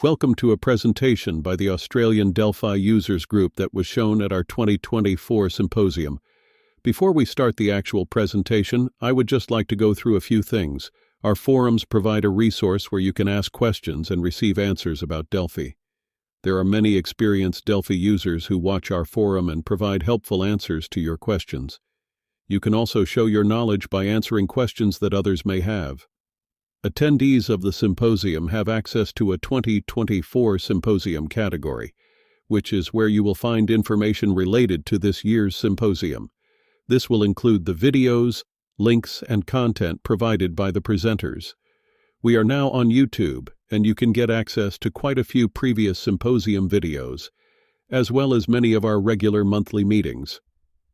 Welcome to a presentation by the Australian Delphi users group that was shown at our 2024 Symposium. Before we start the actual presentation, I would just like to go through a few things. Our forums provide a resource where you can ask questions and receive answers about Delphi. There are many experienced Delphi users who watch our forum and provide helpful answers to your questions. You can also show your knowledge by answering questions that others may have. Attendees of the symposium have access to a 2024 symposium category, which is where you will find information related to this year's symposium. This will include the videos, links, and content provided by the presenters. We are now on YouTube, and you can get access to quite a few previous symposium videos, as well as many of our regular monthly meetings.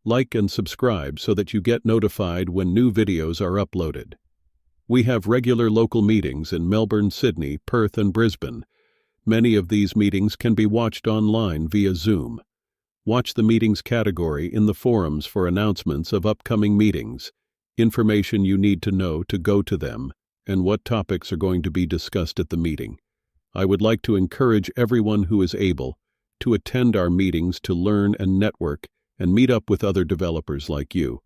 Like and subscribe so that you get notified when new videos are uploaded. We have regular local meetings in Melbourne, Sydney, Perth, and Brisbane. Many of these meetings can be watched online via Zoom. Watch the meetings category in the forums for announcements of upcoming meetings, information you need to know to go to them, and what topics are going to be discussed at the meeting. I would like to encourage everyone who is able to attend our meetings to learn and network and meet up with other developers like you.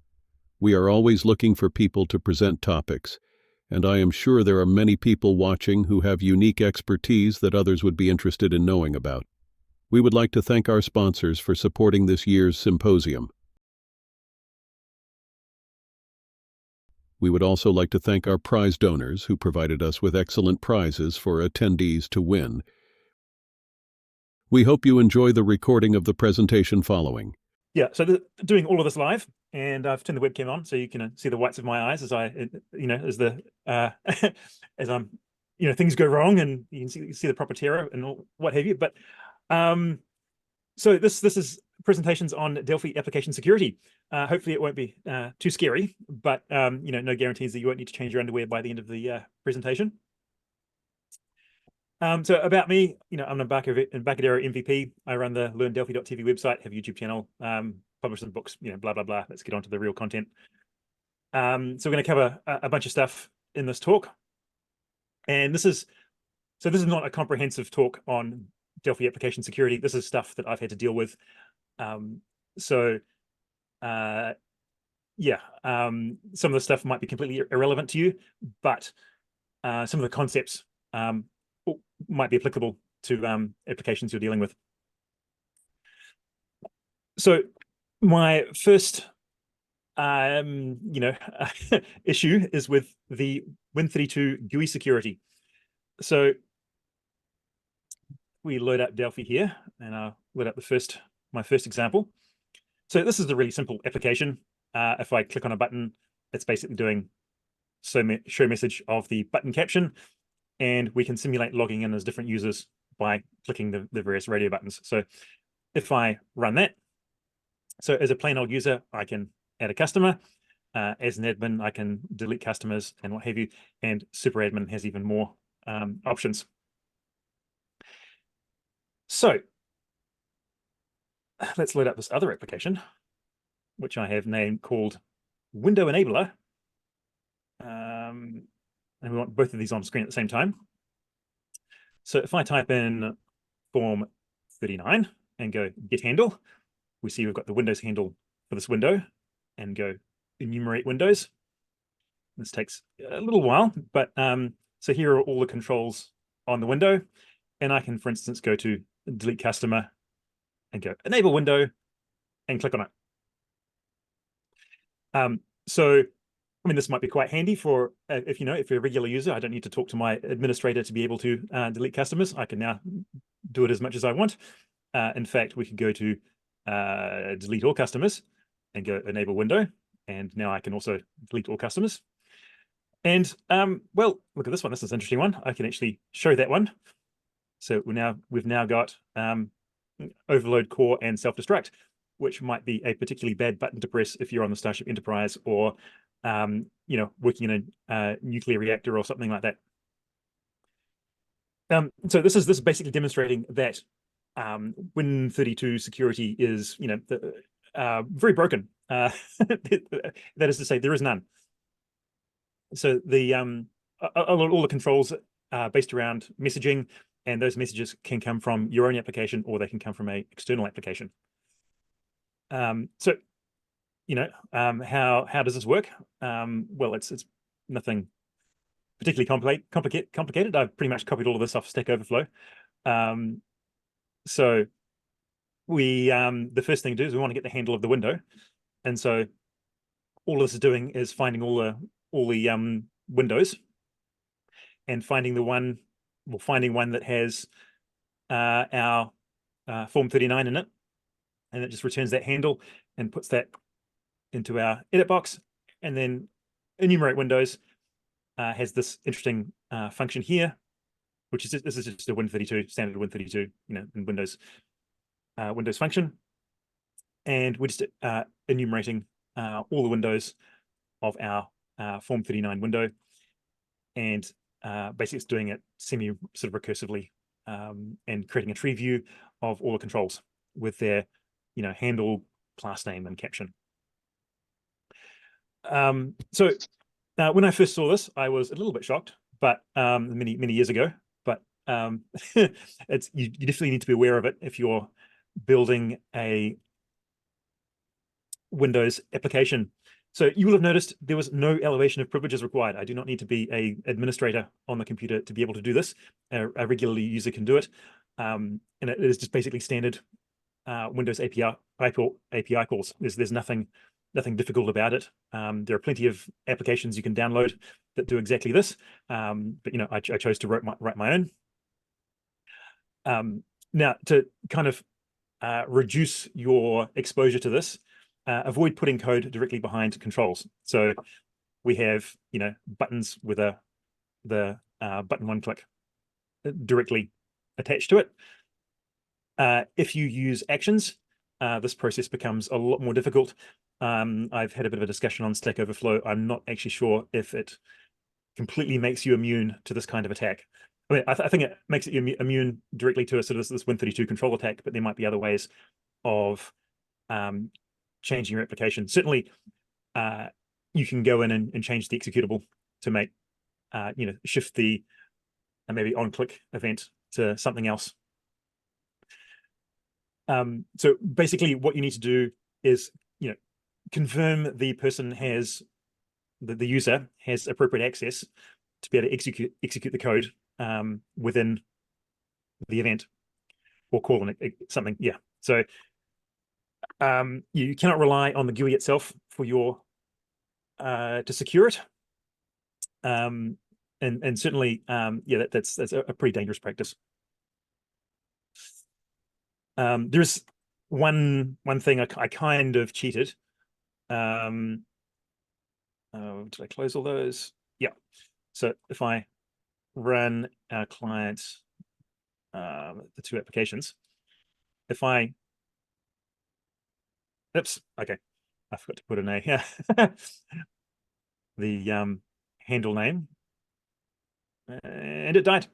We are always looking for people to present topics, and I am sure there are many people watching who have unique expertise that others would be interested in knowing about. We would like to thank our sponsors for supporting this year's symposium. We would also like to thank our prize donors who provided us with excellent prizes for attendees to win. We hope you enjoy the recording of the presentation following. Yeah, so doing all of this live, and I've turned the webcam on so you can see the whites of my eyes as as I'm, things go wrong, and you can see the proper terror and all, what have you. But so this is presentations on Delphi application security. Hopefully it won't be too scary, but no guarantees that you won't need to change your underwear by the end of the presentation. So about me, I'm an Embarcadero MVP. I run the LearnDelphi.tv website, have a YouTube channel, publish some books, blah, blah, blah. Let's get on to the real content. So we're going to cover a bunch of stuff in this talk. And this is not a comprehensive talk on Delphi application security. This is stuff that I've had to deal with. Some of the stuff might be completely irrelevant to you, but some of the concepts might be applicable to applications you're dealing with. So my first issue is with the Win32 GUI security. So we load up Delphi here, and I'll load up my first example. So this is a really simple application. If I click on a button, it's basically doing show message of the button caption, and we can simulate logging in as different users by clicking the various radio buttons. So if I run that, so as a plain old user, I can add a customer. As an admin, I can delete customers and what have you. And super admin has even more options. So let's load up this other application, which I have named called Window Enabler. And we want both of these on screen at the same time. So if I type in form 39 and go get handle, we see we've got the Windows handle for this window, and go enumerate windows. This takes a little while, but so here are all the controls on the window, and I can, for instance, go to delete customer and go enable window and click on it. So this might be quite handy for if you're a regular user. I don't need to talk to my administrator to be able to delete customers. I can now do it as much as I want. In fact, we could go to delete all customers and go enable window, and now I can also delete all customers. And well, look at this one. This is an interesting one. I can actually show that one. So we've now got overload core and self-destruct, which might be a particularly bad button to press if you're on the Starship Enterprise or working in a nuclear reactor or something like that. So this is basically demonstrating that Win32 security is very broken. That is to say, there is none. So the all the controls are based around messaging and those messages can come from your own application or they can come from an external application. So, how does this work? Well, it's nothing particularly complicated. I've pretty much copied all of this off Stack Overflow. So the first thing to do is we want to get the handle of the window, and so all this is doing is finding all the windows and finding one that has our form 39 in it, and it just returns that handle and puts that into our edit box. And then enumerate windows has this interesting function here, which is this is just a Win32 standard Win32, in Windows function, and we're just enumerating all the windows of our form 39 window, and basically it's doing it semi sort of recursively, and creating a tree view of all the controls with their handle, class name, and caption. So when I first saw this, I was a little bit shocked, but many years ago. But you definitely need to be aware of it if you're building a Windows application. So you will have noticed there was no elevation of privileges required. I do not need to be an administrator on the computer to be able to do this. A regular user can do it, and it is just basically standard Windows API calls. There's nothing difficult about it. There are plenty of applications you can download that do exactly this, but I chose to write my own. Now, to kind of reduce your exposure to this, avoid putting code directly behind controls. So we have buttons with the button one click directly attached to it. If you use actions, this process becomes a lot more difficult. I've had a bit of a discussion on Stack Overflow. I'm not actually sure if it completely makes you immune to this kind of attack. I mean, I think it makes it immune directly to a sort of this Win32 control attack, but there might be other ways of changing your application. Certainly, you can go in and change the executable to make, shift the maybe on-click event to something else. So basically, what you need to do is, confirm the person has the user has appropriate access to be able to execute the code within the event, or call it something. Yeah. So you cannot rely on the GUI itself for your to secure it. And certainly, yeah, that's a pretty dangerous practice. There's one thing I kind of cheated. Did I close all those? Yeah. So if I run our client, the two applications, if I, oops, okay, I forgot to put in a the handle name, and it died.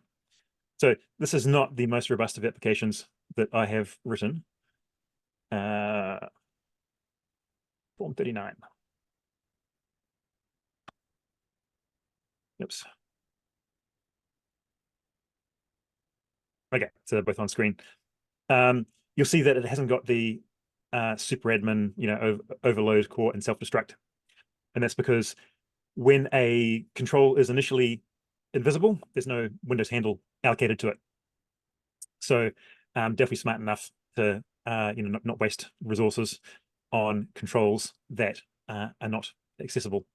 So this is not the most robust of applications that I have written. Form 39. Oops. Okay, so they're both on screen. You'll see that it hasn't got the super admin, overload, core, and self-destruct. And that's because when a control is initially invisible, there's no Windows handle allocated to it. So definitely smart enough to not waste resources on controls that are not accessible.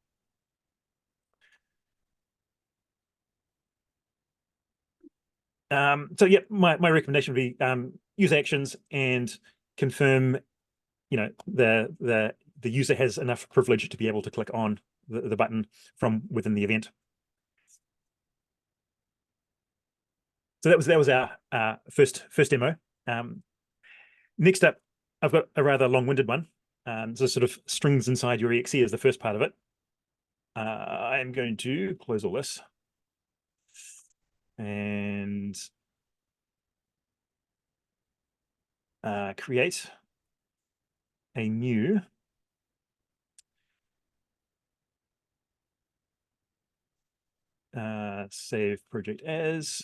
So yeah, my recommendation would be use actions and confirm, the user has enough privilege to be able to click on the button from within the event. So that was our first demo. Next up, I've got a rather long-winded one. So sort of strings inside your exe is the first part of it. I'm going to close all this and create a new save project as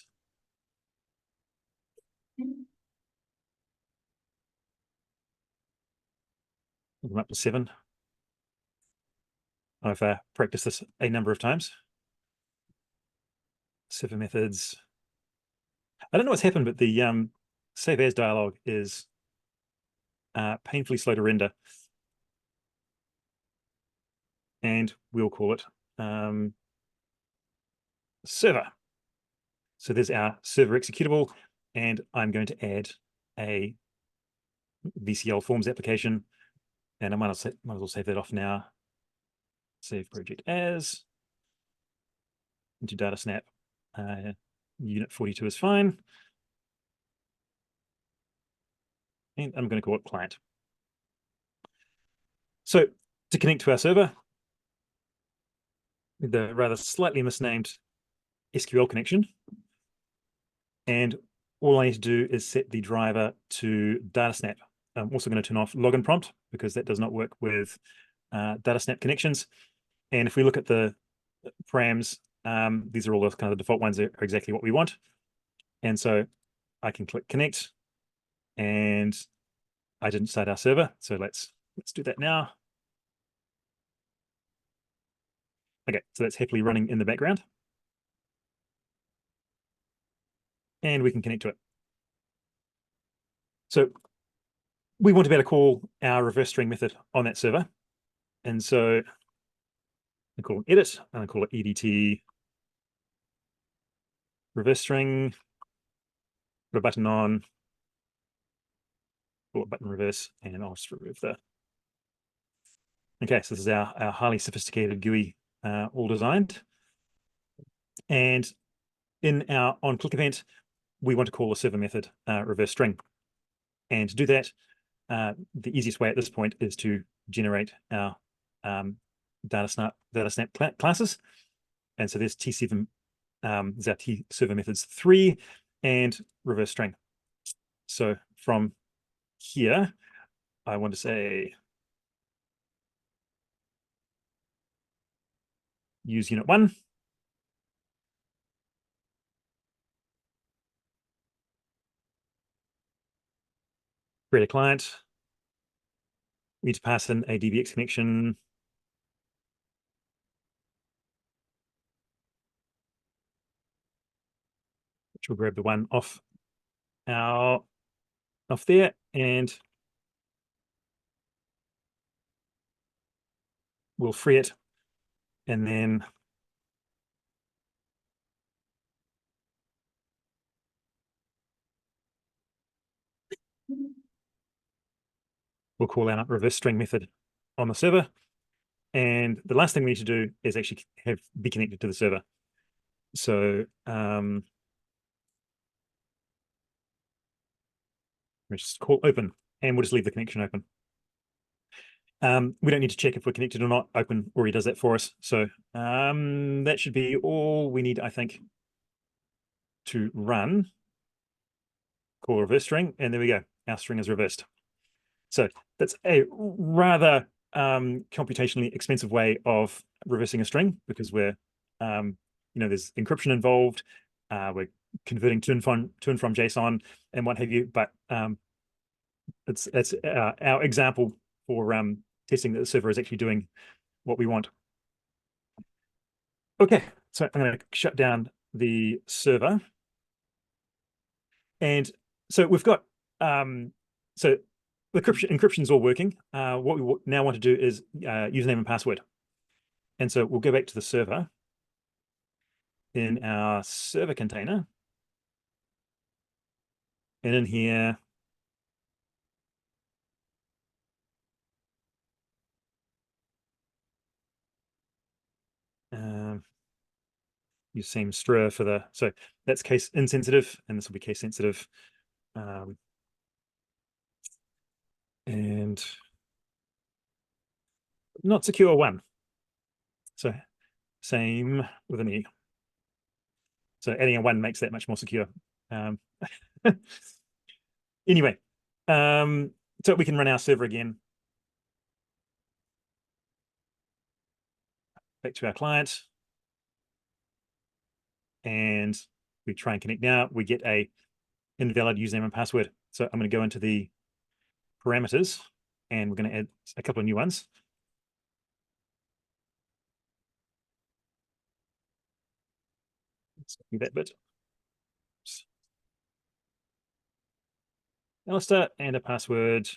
I'm up to 7. I've practiced this a number of times. 7 methods. I don't know what's happened, but the save as dialog is painfully slow to render. And we'll call it server. So there's our server executable, and I'm going to add a VCL forms application, and I might as well save that off now. Save project as into data snap. Unit 42 is fine. And I'm going to call it client. So to connect to our server, the rather slightly misnamed SQL connection. And all I need to do is set the driver to data snap. I'm also going to turn off login prompt because that does not work with data snap connections. And if we look at the params, these are all the kind of the default ones that are exactly what we want. And so I can click connect, and I didn't start our server. So let's do that now. Okay, so that's happily running in the background. And we can connect to it. So we want to be able to call our reverse string method on that server. And so I call it edit, and I call it edt reverse string, put a button on, call it button reverse, and I'll just remove the. Okay, so this is our highly sophisticated GUI all designed. And in our onClick event, we want to call the server method reverse string. And to do that, the easiest way at this point is to generate our data snap classes. And so there's T7, is our T server methods 3 and reverse string. So from here, I want to say use unit 1. Create a client. We need to pass in a DBX connection. Which will grab the one off there, and we'll free it, and then we'll call our reverse string method on the server. And the last thing we need to do is actually be connected to the server. So let's just call open, and we'll just leave the connection open. We don't need to check if we're connected or not. Open already does that for us. So that should be all we need, I think, to run. Call reverse string, and there we go. Our string is reversed. So that's a rather computationally expensive way of reversing a string, because we're, there's encryption involved. We're converting to and from JSON and what have you. But it's our example for testing that the server is actually doing what we want. Okay, so I'm going to shut down the server. And so we've got, so the encryption is all working. What we now want to do is username and password. And so we'll go back to the server in our server container. And in here, use same str for the, so that's case insensitive, and this will be case sensitive. And not secure 1. So same with an E. So adding a 1 makes that much more secure. Anyway, so we can run our server again. Back to our client. And we try and connect now. We get a invalid username and password. So I'm going to go into the parameters and we're going to add a couple of new ones. Let's do that bit. Oops. Alister and a password.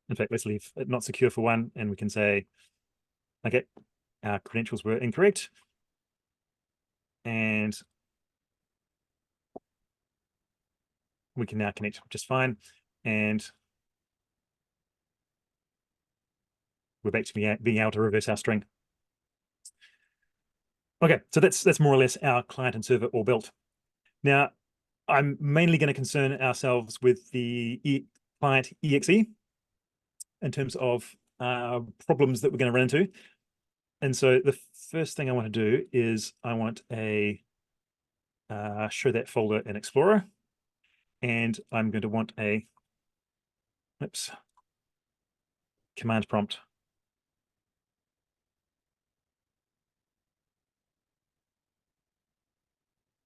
In fact, let's leave it not secure for one, and we can say, okay, our credentials were incorrect. And we can now connect just fine. And we're back to being able to reverse our string. Okay, so that's more or less our client and server all built. Now, I'm mainly going to concern ourselves with the client exe in terms of problems that we're going to run into. And so the first thing I want to do is I want a show that folder in Explorer, and I'm going to want a command prompt.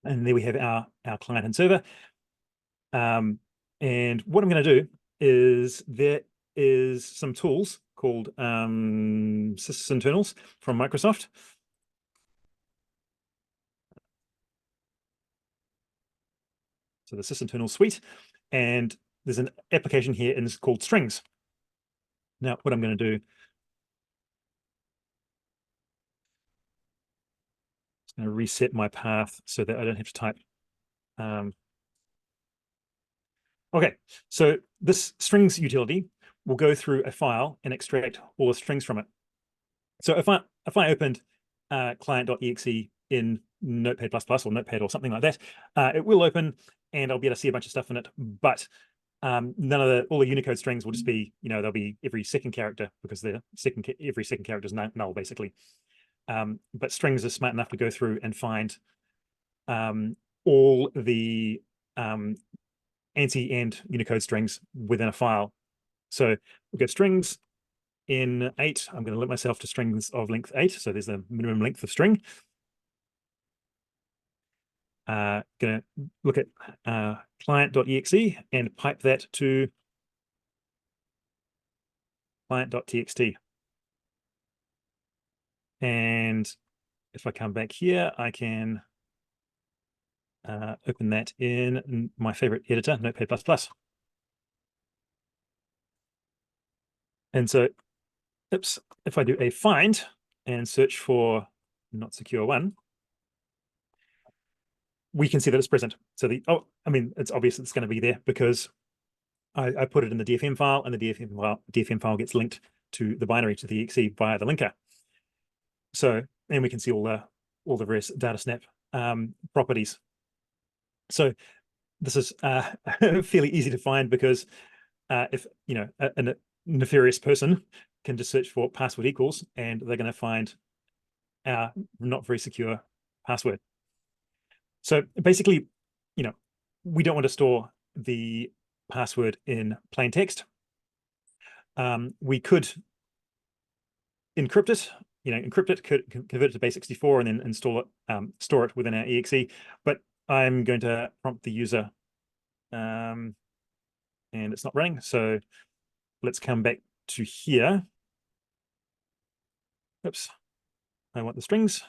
And there we have our client and server. And what I'm going to do is there is some tools called sysinternals from Microsoft. So the sysinternal suite, and there's an application here and it's called strings. Now, what I'm going to do is going to reset my path so that I don't have to type. Okay, so this strings utility will go through a file and extract all the strings from it. So if I opened client.exe in Notepad++ or Notepad or something like that, it will open and I'll be able to see a bunch of stuff in it. But all the Unicode strings will just be, they'll be every second character because every second character is null basically. But strings are smart enough to go through and find all the ANSI and Unicode strings within a file. So we've got strings in 8. I'm going to limit myself to strings of length 8. So there's the minimum length of string. Going to look at client.exe and pipe that to client.txt. And if I come back here, I can open that in my favorite editor, Notepad++. And so, if I do a find and search for not secure one, we can see that it's present. So it's obvious it's going to be there because I put it in the DFM file, and the DFM file gets linked to the binary to the exe via the linker. So, and we can see all the various data snap properties. So this is fairly easy to find because if a nefarious person can just search for password equals, and they're going to find our not very secure password. So basically, we don't want to store the password in plain text. We could encrypt it, convert it to base64 and then install it, store it within our exe. But I'm going to prompt the user, and it's not running. So let's come back to here. Oops, I want the strings.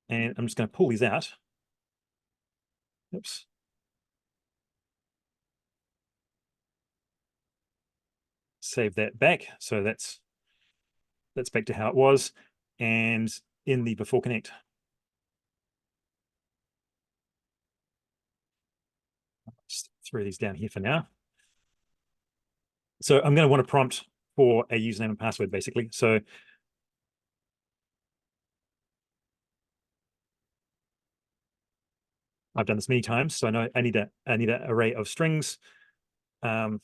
And I'm just going to pull these out. Oops. Save that back. So that's back to how it was. And in the before connect, just throw these down here for now. So I'm going to want to prompt for a username and password, basically. So I've done this many times, so I know I need an array of strings. It's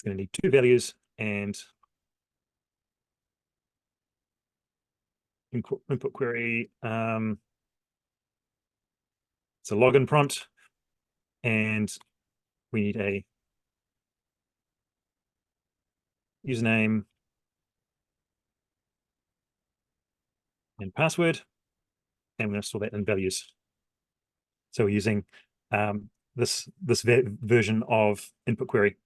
going to need 2 values and input query. It's a login prompt, and we need a username and password, and we're going to store that in values. So we're using this version of input query.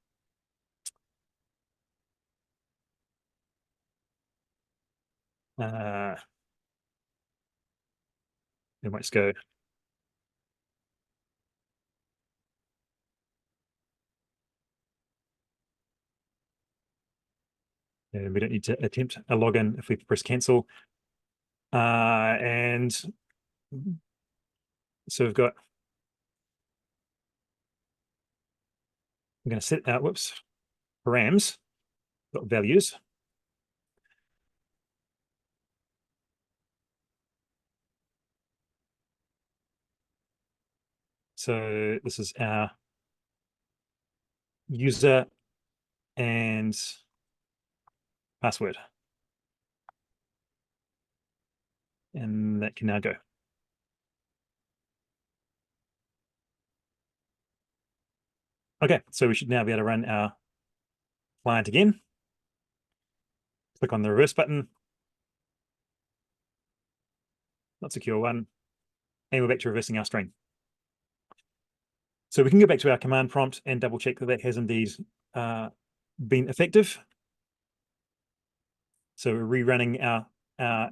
We might just go and we don't need to attempt a login if we press cancel. And so we've got, I'm going to set out, params, got values. So this is our user and password. And that can now go. Okay, so we should now be able to run our client again. Click on the reverse button. Not secure one. And we're back to reversing our string. So we can go back to our command prompt and double check that that has indeed been effective. So we're rerunning our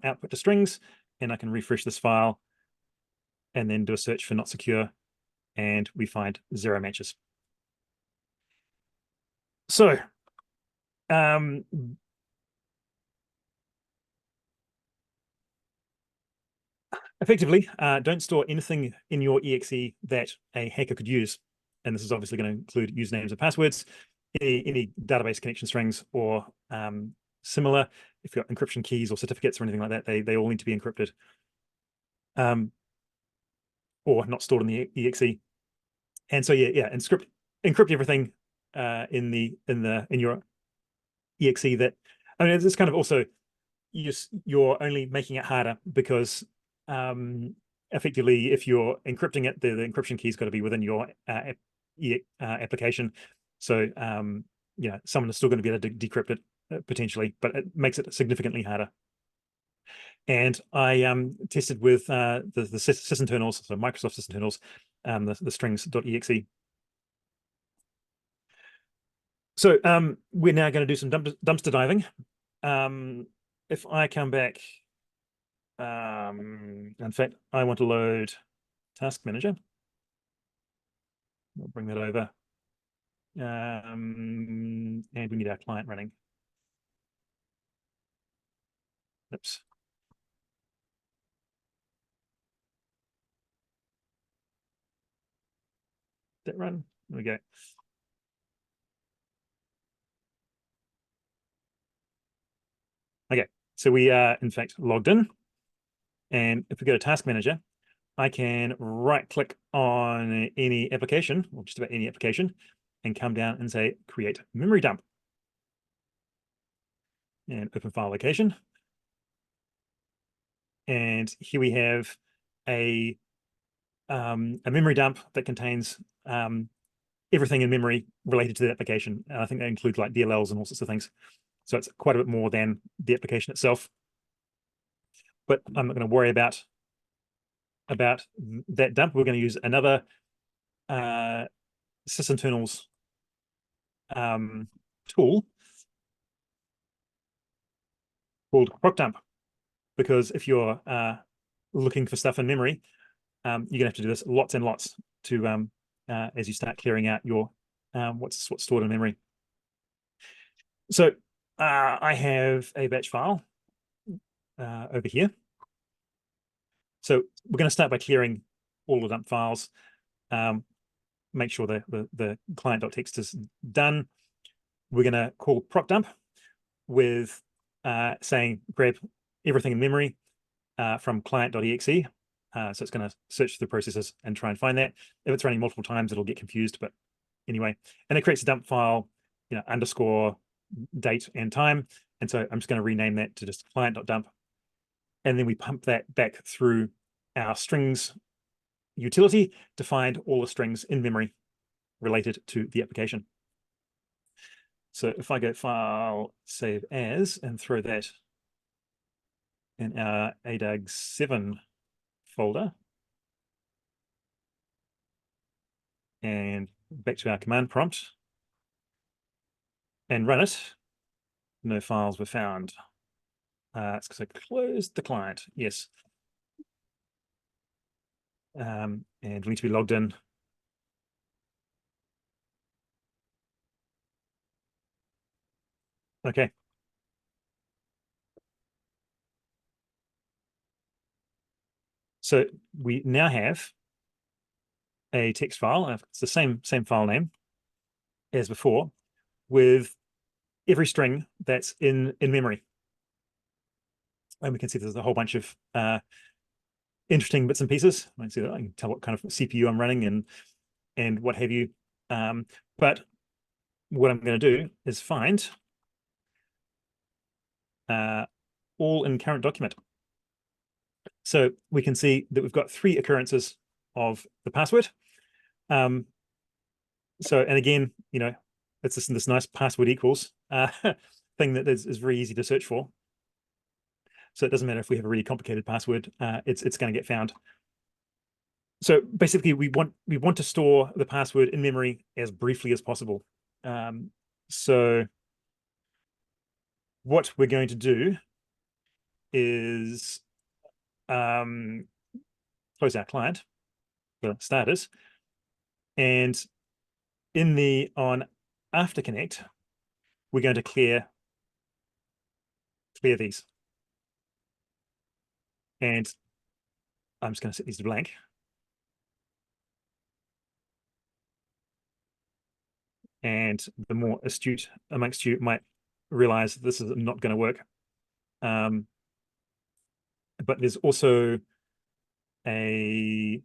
output to strings, and I can refresh this file and then do a search for not secure, and we find 0 matches. So effectively, don't store anything in your exe that a hacker could use. And this is obviously going to include usernames and passwords, any database connection strings or similar. If you've got encryption keys or certificates or anything like that, they all need to be encrypted or not stored in the exe. And so yeah, encrypt everything in your exe. That, I mean, it's kind of also you're only making it harder because effectively, if you're encrypting it, the encryption key's got to be within your application. So someone is still going to be able to decrypt it potentially, but it makes it significantly harder. And I tested with the sysinternals, so Microsoft sysinternals, the strings.exe. So we're now going to do some dumpster diving. If I come back, in fact, I want to load Task Manager. We'll bring that over. And we need our client running. Oops. That run. There we go. Okay, so we are in fact logged in. And if we go to Task Manager, I can right-click on any application, or just about any application, and come down and say create memory dump. And open file location. And here we have a memory dump that contains everything in memory related to the application. And I think that includes like DLLs and all sorts of things. So it's quite a bit more than the application itself. But I'm not going to worry about that dump. We're going to use another sysinternals tool called procdump, because if you're looking for stuff in memory, you're gonna have to do this lots and lots to as you start clearing out your what's stored in memory. So I have a batch file over here. So we're going to start by clearing all the dump files. Make sure the client.txt is done. We're going to call procdump with saying grab everything in memory from client.exe. So it's going to search through processes and try and find that. If it's running multiple times, it'll get confused. But anyway, and it creates a dump file, underscore date and time. And so I'm just going to rename that to just client.dump. And then we pump that back through our strings utility to find all the strings in memory related to the application. So if I go file, save as, and throw that in our ADAG7 folder. And back to our command prompt and run it. No files were found. It's because I closed the client. Yes. And we need to be logged in. Okay. So we now have a text file. It's the same file name as before, with every string that's in memory. And we can see there's a whole bunch of interesting bits and pieces. I can see that I can tell what kind of CPU I'm running and what have you. But what I'm going to do is find all in current document. So we can see that we've got 3 occurrences of the password. And again, you know, it's this nice password equals thing that is very easy to search for. So it doesn't matter if we have a really complicated password, it's going to get found. So basically, we want to store the password in memory as briefly as possible. So what we're going to do is close our client for starters, and in the on after connect, we're going to clear these, and I'm just going to set these to blank. And the more astute amongst you might realize this is not going to work. But there's also a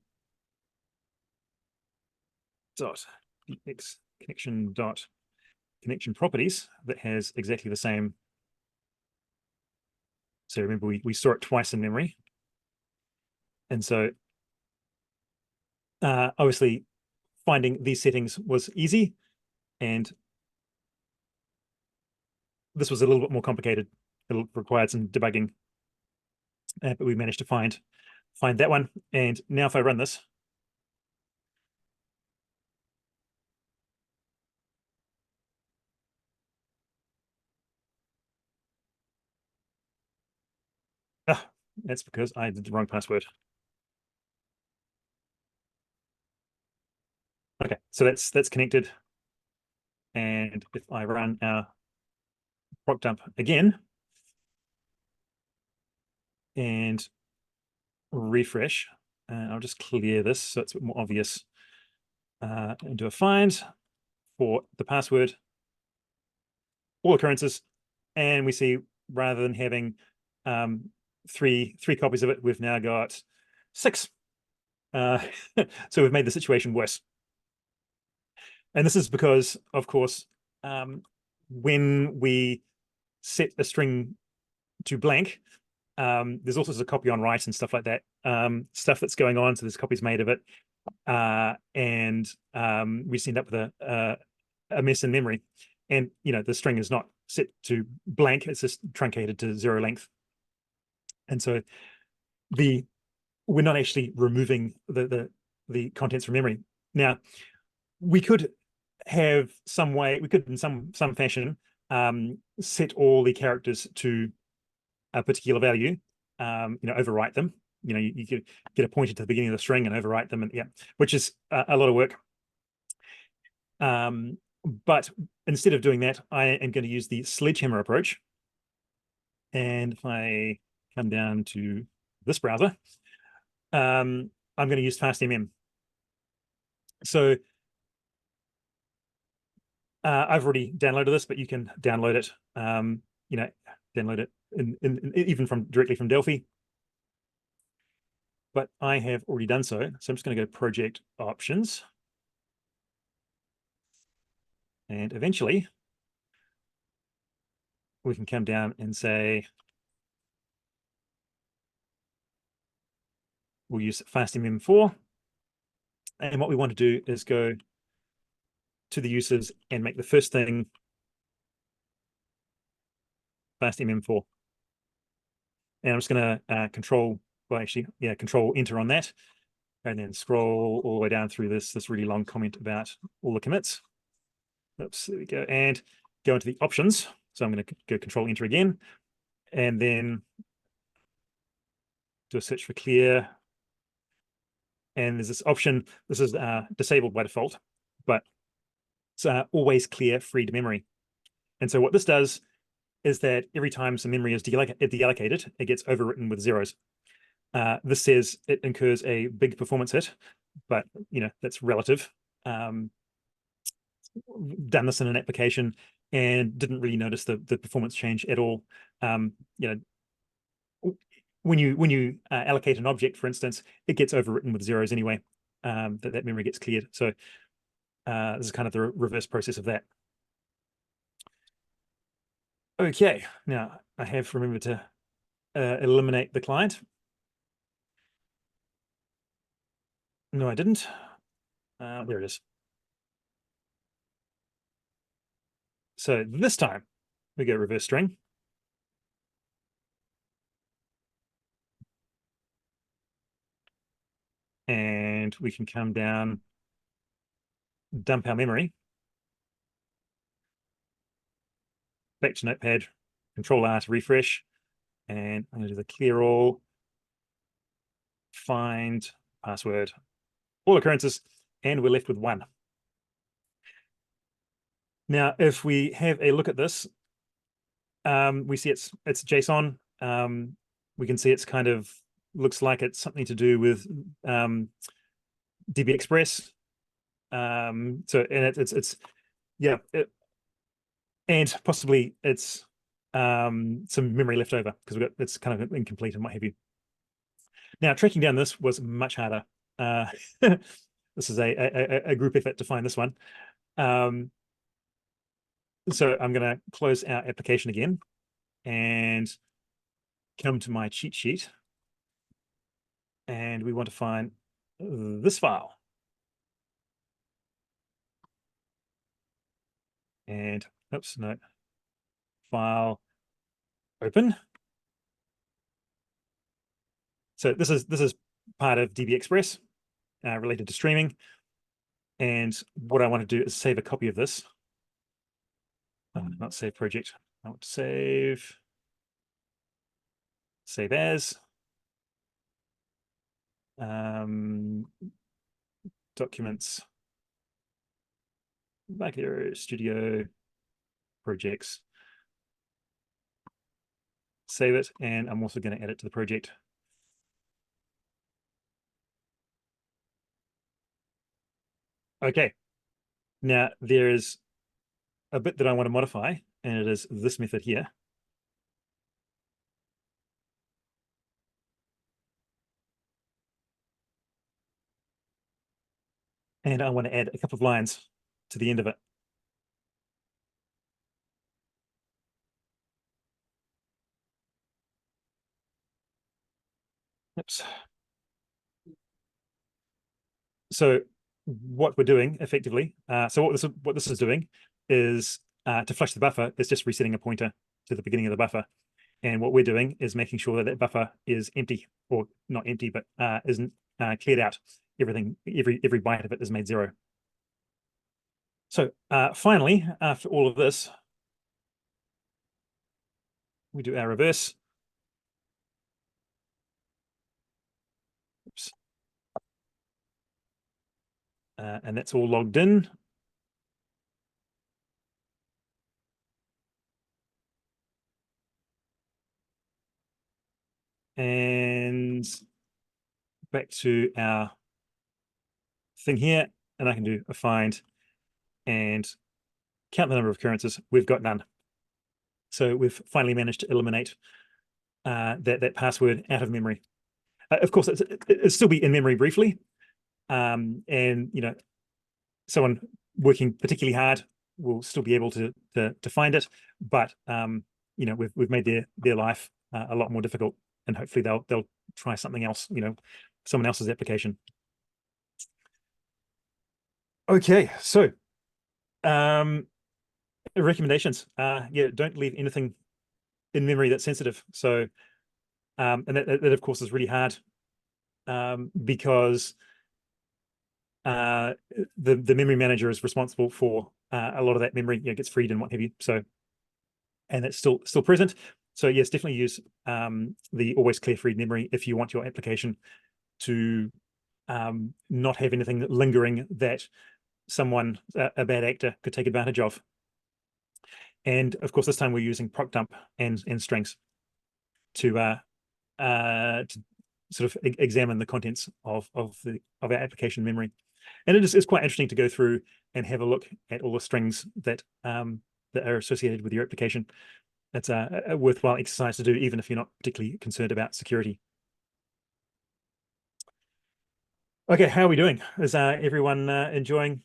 connection properties that has exactly the same. So remember, we store it twice in memory. And so obviously finding these settings was easy, and this was a little bit more complicated. It required some debugging, but we managed to find that one. And now if I run this, that's because I did the wrong password. Okay, so that's connected. And if I run our proc dump again and refresh, I'll just clear this so it's a bit more obvious, and do a find for the password, all occurrences, and we see rather than having three copies of it, we've now got 6. So we've made the situation worse. And this is because, of course, when we set a string to blank, there's also a copy on write and stuff like that, stuff that's going on. So there's copies made of it, and we just end up with a mess in memory. And you know, the string is not set to blank; it's just truncated to 0 length. And so we're not actually removing the contents from memory. Now, we could have some way, we could in some fashion set all the characters to a particular value, you know, overwrite them. You know, you could get a pointer to the beginning of the string and overwrite them, and yeah, which is a lot of work. But instead of doing that, I am going to use the sledgehammer approach. And if I come down to this browser, I'm going to use FastMM. So I've already downloaded this, but you can download it. You know, download it even directly from Delphi. But I have already done so. So I'm just going to go project options. And eventually we can come down and say, we'll use FastMM4. And what we want to do is go to the uses and make the first thing FastMM4. And I'm just going to control enter on that, and then scroll all the way down through this really long comment about all the commits. Oops, there we go, and go into the options. So I'm going to go control enter again, and then do a search for clear. And there's this option. This is disabled by default, but it's always clear freed memory. And so what this does is that every time some memory is deallocated, it gets overwritten with zeros. This says it incurs a big performance hit, but that's relative. Done this in an application and didn't really notice the performance change at all. When you allocate an object, for instance, it gets overwritten with zeros anyway. That memory gets cleared. So this is kind of the reverse process of that. Okay, now I have remembered to eliminate the client. No, I didn't. There it is. So this time we go reverse string. And we can come down, dump our memory. Back to Notepad, Control R to refresh. And I'm going to do the clear all, find password, all occurrences, and we're left with 1. Now, if we have a look at this, we see it's JSON. We can see it's kind of looks like it's something to do with DB Express. And and possibly it's some memory left over because it's kind of incomplete and what have you. Now, tracking down this was much harder. This is a group effort to find this one. So I'm going to close our application again and come to my cheat sheet. And we want to find this file. And oops, no. File open. So this is part of DB Express related to streaming. And what I want to do is save a copy of this. Not save project. I want to save as. Documents, back there, studio, projects. Save it, and I'm also going to add it to the project. Okay, now there's a bit that I want to modify, and it is this method here. And I want to add a couple of lines to the end of it. Oops. So what we're doing effectively, so what this is doing is to flush the buffer, it's just resetting a pointer to the beginning of the buffer. And what we're doing is making sure that that buffer is empty, or not empty, but isn't cleared out. Everything, every byte of it is made 0. So finally, after all of this, we do our reverse. Oops. And that's all logged in. And back to our thing here, and I can do a find and count the number of occurrences. We've got none. So we've finally managed to eliminate that password out of memory. Of course, it'll still be in memory briefly, and someone working particularly hard will still be able to find it, but we've made their life a lot more difficult, and hopefully they'll try something else, someone else's application. Okay, so recommendations. Yeah, don't leave anything in memory that's sensitive. So And that of course is really hard because the memory manager is responsible for a lot of that memory, gets freed and what have you. So, and it's still present. So yes, definitely use the always clear freed memory if you want your application to not have anything lingering that someone, a bad actor, could take advantage of. And of course, this time we're using proc dump and strings to sort of examine the contents of our application memory. And it's quite interesting to go through and have a look at all the strings that that are associated with your application. That's a worthwhile exercise to do, even if you're not particularly concerned about security. Okay, how are we doing? Is everyone enjoying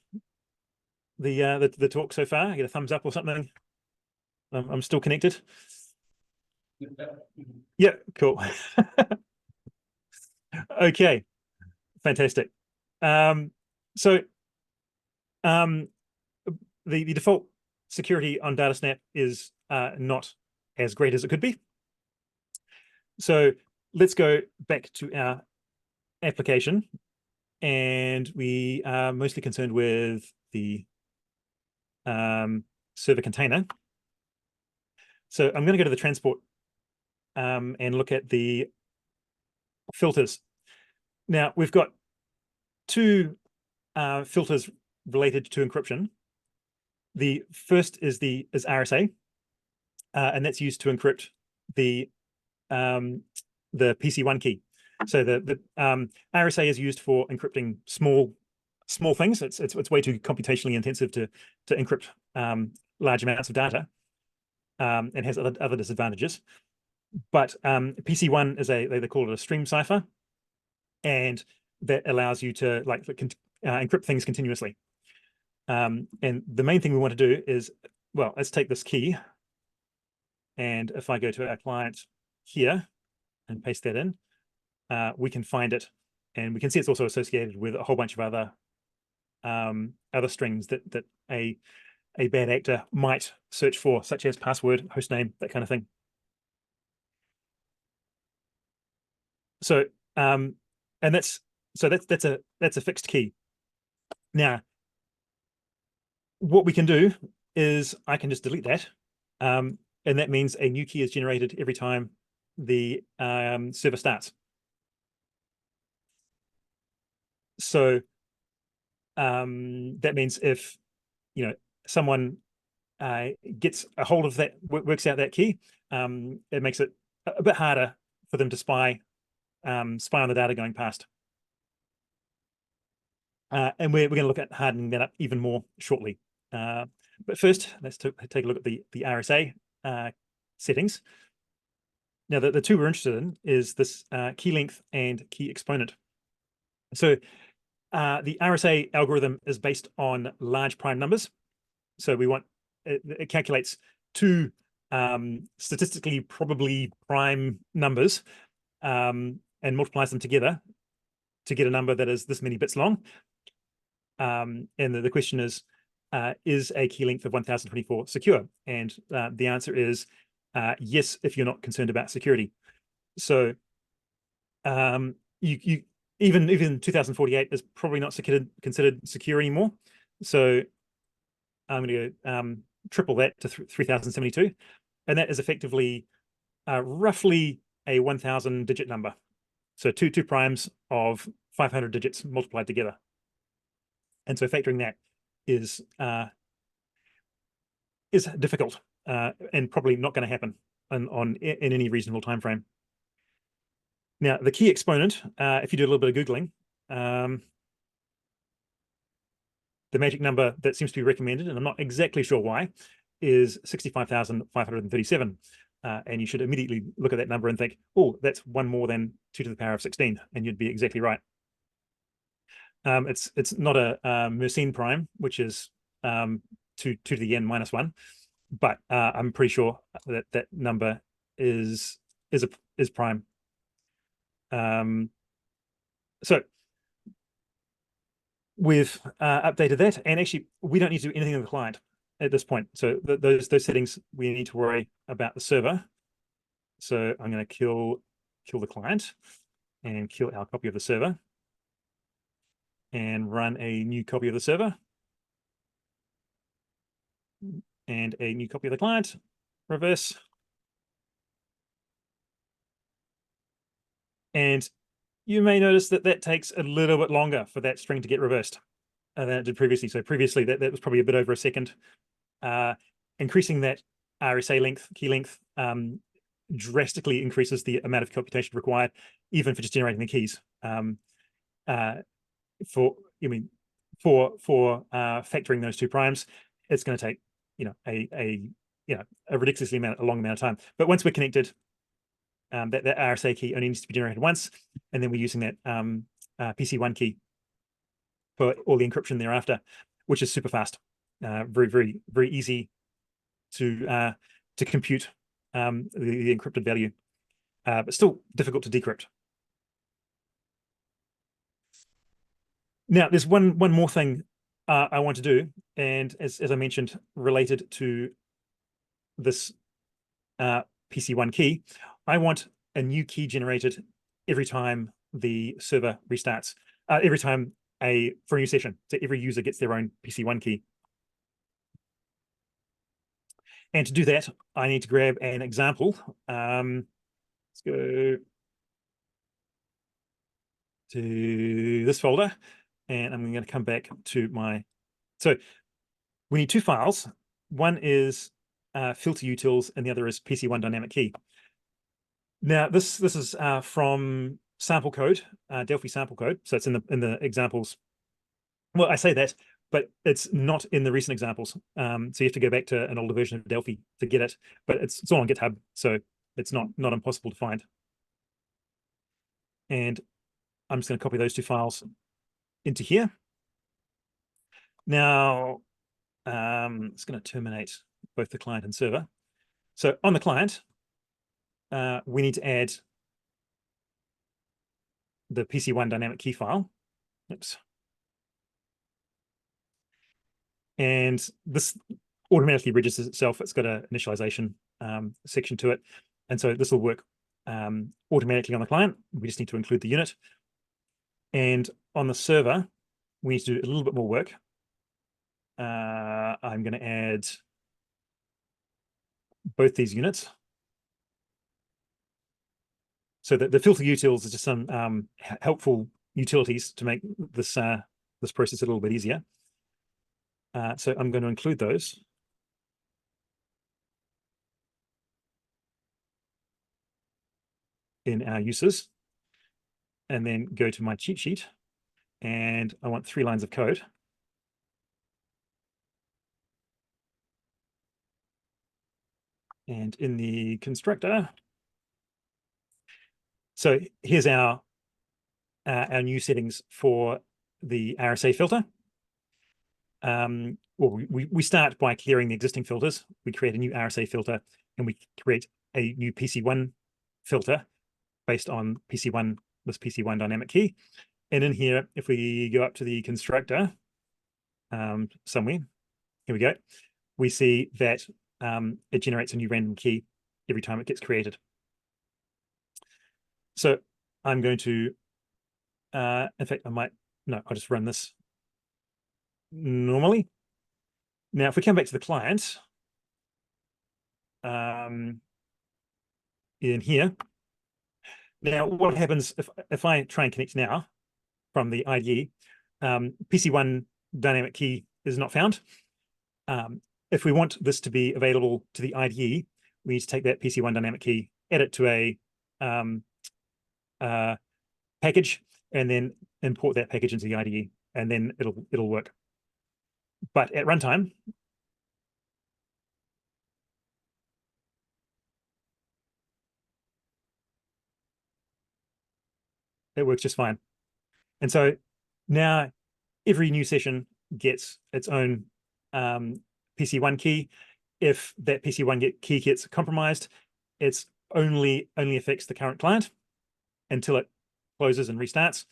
the talk so far? Get a thumbs up or something. I'm still connected. Yeah, cool. Okay, fantastic. So the default security on DataSnap is not as great as it could be. So let's go back to our application, and we are mostly concerned with the server container. So I'm going to go to the transport and look at the filters. Now we've got two filters related to encryption. The first is RSA, and that's used to encrypt the PC1 key. So the RSA is used for encrypting small things. It's way too computationally intensive to encrypt large amounts of data, and has other disadvantages. But PC1 is they call it a stream cipher, and that allows you to encrypt things continuously. And the main thing we want to do is, well, let's take this key, and if I go to our client here and paste that in, we can find it, and we can see it's also associated with a whole bunch of other strings that a bad actor might search for, such as password, hostname, that kind of thing. So and that's a fixed key. Now, what we can do is I can just delete that, and that means a new key is generated every time the server starts. So that means if someone gets a hold of that, works out that key, it makes it a bit harder for them to spy on the data going past. And we're going to look at hardening that up even more shortly. But first, let's take a look at the RSA settings. Now, the two we're interested in is this key length and key exponent. So the RSA algorithm is based on large prime numbers. So we want it calculates two statistically probably prime numbers and multiplies them together to get a number that is this many bits long. And the question is a key length of 1024 secure? And the answer is yes, if you're not concerned about security. So you even 2048 is probably not considered secure anymore. So I'm going to go triple that to 3072, and that is effectively roughly a 1000 digit number. So two primes of 500 digits multiplied together. And so factoring that is difficult and probably not going to happen in any reasonable time frame. Now, the key exponent, if you do a little bit of Googling, the magic number that seems to be recommended, and I'm not exactly sure why, is 65,537. And you should immediately look at that number and think, oh, that's one more than 2 to the power of 16, and you'd be exactly right. It's not a Mersenne prime, which is 2 to the n minus 1, but I'm pretty sure that number is prime. So we've updated that, and actually we don't need to do anything with the client at this point. So those settings, we need to worry about the server. So I'm going to kill kill the client and kill our copy of the server and run a new copy of the server and a new copy of the client, reverse. And you may notice that that takes a little bit longer for that string to get reversed than it did previously. So previously that was probably a bit over a second. Increasing that RSA length, key length, drastically increases the amount of computation required, even for just generating the keys. For factoring those two primes, it's going to take a ridiculously long amount of time. But once we're connected, that RSA key only needs to be generated once, and then we're using that PC1 key for all the encryption thereafter, which is super fast, very easy to compute the encrypted value, but still difficult to decrypt. Now, there's one more thing I want to do, and as I mentioned, related to this PC1 key, I want a new key generated every time the server restarts, every time for a new session. So every user gets their own PC1 key. And to do that, I need to grab an example. Let's go to this folder, and I'm going to come back to my. So we need two files. One is filter utils, and the other is PC1 dynamic key. Now this is from sample code, Delphi sample code. So it's in the examples. Well, I say that, but it's not in the recent examples. So you have to go back to an older version of Delphi to get it. But it's all on GitHub, so it's not impossible to find. And I'm just going to copy those two files into here. Now, it's going to terminate both the client and server. So on the client, we need to add the PC1 dynamic key file. Oops. And this automatically registers itself. It's got an initialization section to it. And so this will work automatically on the client. We just need to include the unit. And on the server, we need to do a little bit more work. I'm going to add both these units. So the filter utils is just some helpful utilities to make this process a little bit easier. So I'm going to include those. In our uses, and then go to my cheat sheet, and I want 3 lines of code. And in the constructor, so here's our new settings for the RSA filter. Well, we start by clearing the existing filters. We create a new RSA filter, and we create a new PC1 filter based on PC1, this PC1 dynamic key. And in here, if we go up to the constructor somewhere, here we go, we see that it generates a new random key every time it gets created. So I'm going to, in fact, I'll just run this normally. Now, if we come back to the client, in here, now what happens if I try and connect now from the IDE, PC1 dynamic key is not found. If we want this to be available to the IDE, we need to take that PC1 dynamic key, add it to a package, and then import that package into the IDE, and then it'll work. But at runtime, it works just fine. And so now every new session gets its own PC1 key. If that PC1 key gets compromised, it's only affects the current client until it closes and restarts.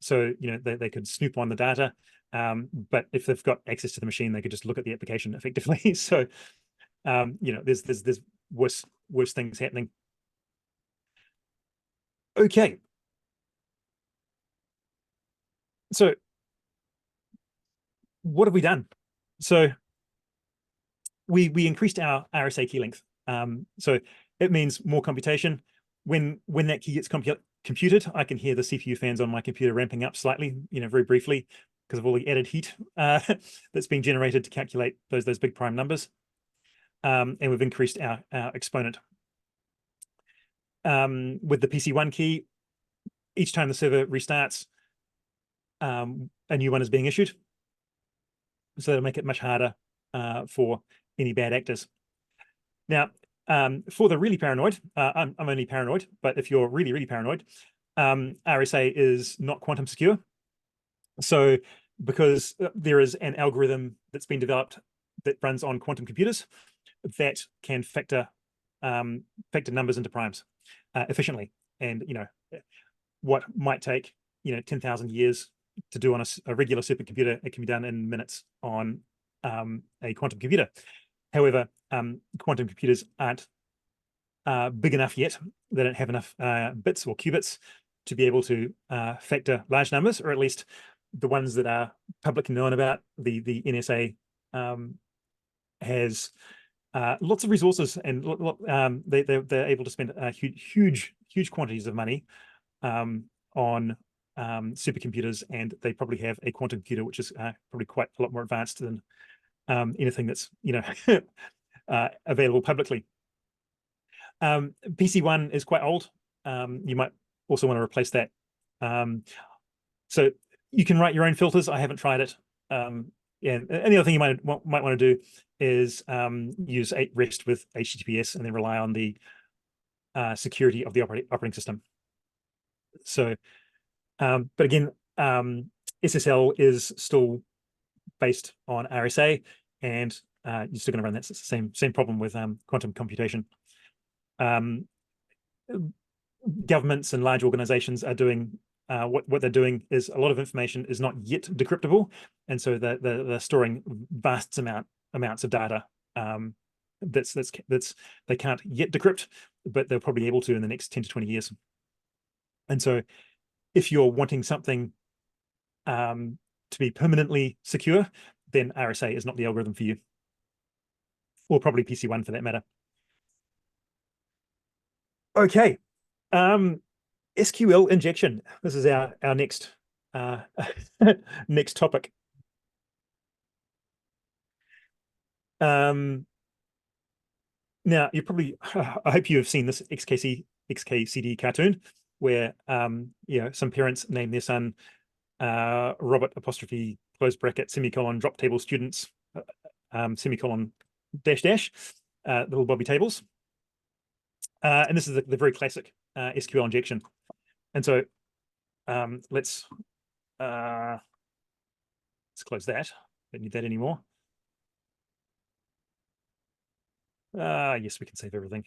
So they could snoop on the data, but if they've got access to the machine, they could just look at the application effectively. So there's worse things happening. Okay. So what have we done? So we increased our RSA key length. So it means more computation. When that key gets computed, I can hear the CPU fans on my computer ramping up slightly, very briefly, because of all the added heat that's being generated to calculate those big prime numbers. And we've increased our exponent. With the PC1 key, each time the server restarts, a new one is being issued. So that'll make it much harder for any bad actors. Now, for the really paranoid, I'm only paranoid, but if you're really, really paranoid, RSA is not quantum secure. So because there is an algorithm that's been developed that runs on quantum computers that can factor numbers into primes efficiently. And, what might take, 10,000 years to do on a regular supercomputer, it can be done in minutes on a quantum computer. However, quantum computers aren't big enough yet. They don't have enough bits or qubits to be able to factor large numbers, or at least the ones that are publicly known about. The NSA has lots of resources, and they're able to spend huge quantities of money on supercomputers, and they probably have a quantum computer which is probably quite a lot more advanced than anything that's available publicly. PC1 is quite old. You might also want to replace that. So you can write your own filters. I haven't tried it. And the other thing you might want to do is use REST with HTTPS and then rely on the security of the operating system. So, but again, SSL is still based on RSA, and you're still going to run that same problem with quantum computation. Governments and large organizations are doing what they're doing is a lot of information is not yet decryptable, and so they're storing vast amounts of data that's they can't yet decrypt, but they'll probably be able to in the next 10 to 20 years. And so if you're wanting something to be permanently secure, then RSA is not the algorithm for you, or probably PC1 for that matter. Okay, SQL injection. This is our next next topic. Now you probably, I hope you have seen this XKCD cartoon where some parents name their son Robert apostrophe close bracket semicolon drop table students semicolon dash dash little Bobby tables, and this is the very classic SQL injection. And so let's close that. Don't need that anymore. Yes, we can save everything.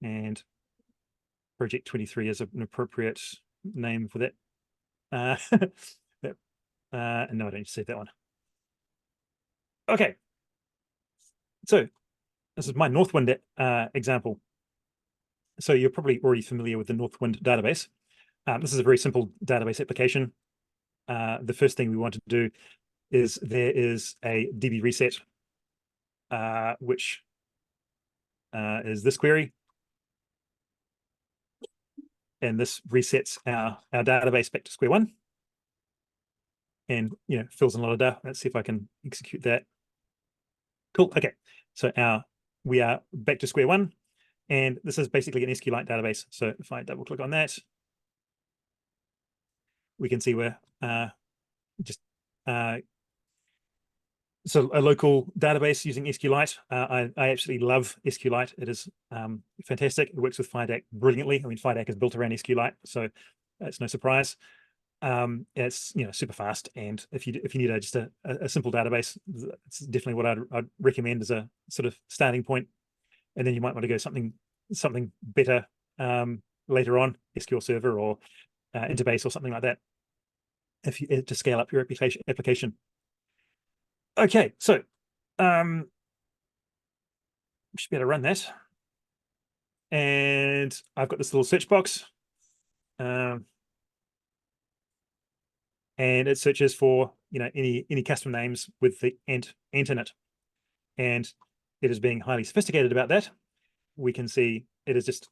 And project 23 is an appropriate name for that. No, I don't need to save that one. Okay. So this is my Northwind example. So you're probably already familiar with the Northwind database. This is a very simple database application. The first thing we want to do is there is a DB reset, which is this query. And this resets our database back to square one. And fills in a lot of data. Let's see if I can execute that. Cool. Okay. So we are back to square one. And this is basically an SQLite database. So if I double click on that, we can see we're so a local database using SQLite. I actually love SQLite. It is fantastic. It works with FIDAC brilliantly. I mean, FIDAC is built around SQLite, so it's no surprise. It's super fast, and if you need just a simple database, it's definitely what I'd recommend as a sort of starting point. And then you might want to go something better later on, SQL Server or Interbase or something like that, to scale up your application. Okay, so should be able to run that. And I've got this little search box. And it searches for any custom names with the ent in it. And it is being highly sophisticated about that. We can see it is just